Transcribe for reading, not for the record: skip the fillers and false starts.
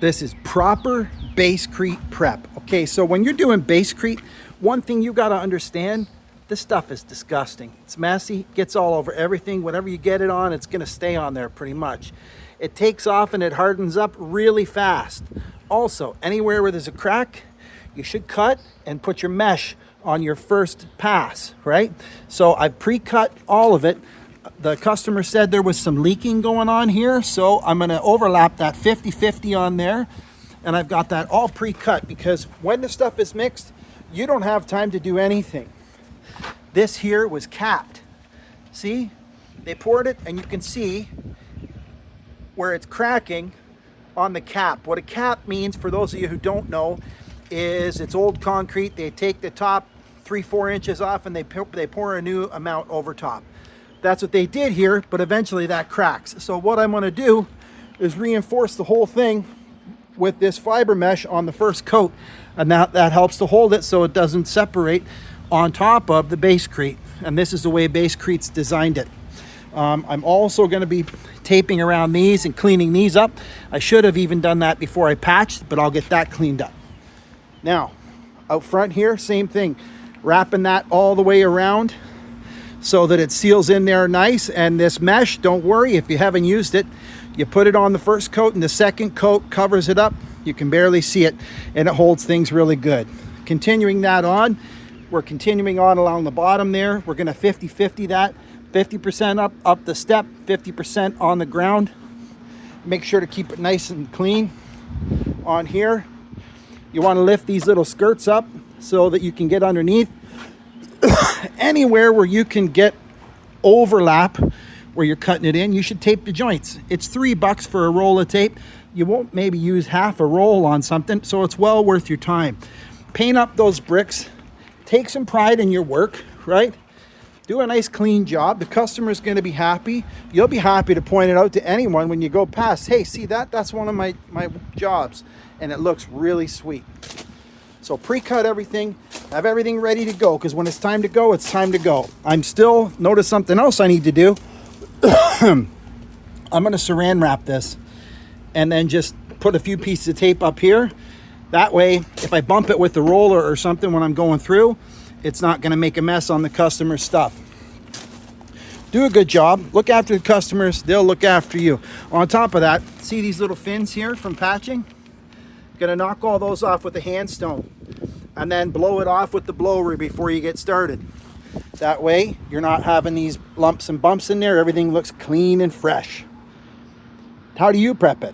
This is proper Basecrete prep. Okay, so when you're doing Basecrete, one thing you got to understand, this stuff is disgusting. It's messy, gets all over everything. Whatever you get it on, it's going to stay on there pretty much. It takes off and it hardens up really fast. Also, anywhere where there's a crack, you should cut and put your mesh on your first pass, right? So I've pre-cut all of it. The customer said there was some leaking going on here, so I'm going to overlap that 50-50 on there, and I've got that all pre-cut because when the stuff is mixed, you don't have time to do anything. This here was capped. See? They poured it, and you can see where it's cracking on the cap. What a cap means, for those of you who don't know, is it's old concrete. They take the top 3-4 inches off, and they pour a new amount over top. That's what they did here, but eventually that cracks. So what I'm going to do is reinforce the whole thing with this fiber mesh on the first coat, and that helps to hold it so it doesn't separate on top of the Basecrete. And this is the way Basecrete's designed it. I'm also going to be taping around these and cleaning these up. I should have even done that before I patched, but I'll get that cleaned up. Now, out front here, same thing. Wrapping that all the way around so that it seals in there nice. And this mesh, don't worry if you haven't used it, you put it on the first coat and the second coat covers it up. You can barely see it, and it holds things really good. Continuing that on, we're continuing on along the bottom there. We're going to 50-50 that, 50% up the step, 50% on the ground. Make sure to keep it nice and clean on here. You want to lift these little skirts up so that you can get underneath. Anywhere where you can get overlap where you're cutting it in, you should tape the joints. It's $3 for a roll of tape. You won't maybe use half a roll on something, so it's well worth your time. Paint up those bricks. Take some pride in your work, right? Do a nice clean job. The customer's going to be happy. You'll be happy to point it out to anyone when you go past. Hey, see that? That's one of my jobs, and it looks really sweet. So pre-cut everything, have everything ready to go, because when it's time to go, it's time to go. I'm still, notice something else I need to do. I'm going to saran wrap this and then just put a few pieces of tape up here. That way, if I bump it with the roller or something when I'm going through, it's not going to make a mess on the customer's stuff. Do a good job. Look after the customers. They'll look after you. On top of that, see these little fins here from patching? Gonna knock all those off with a hand stone and then blow it off with the blower before you get started. That way you're not having these lumps and bumps in there. Everything looks clean and fresh. How do you prep it?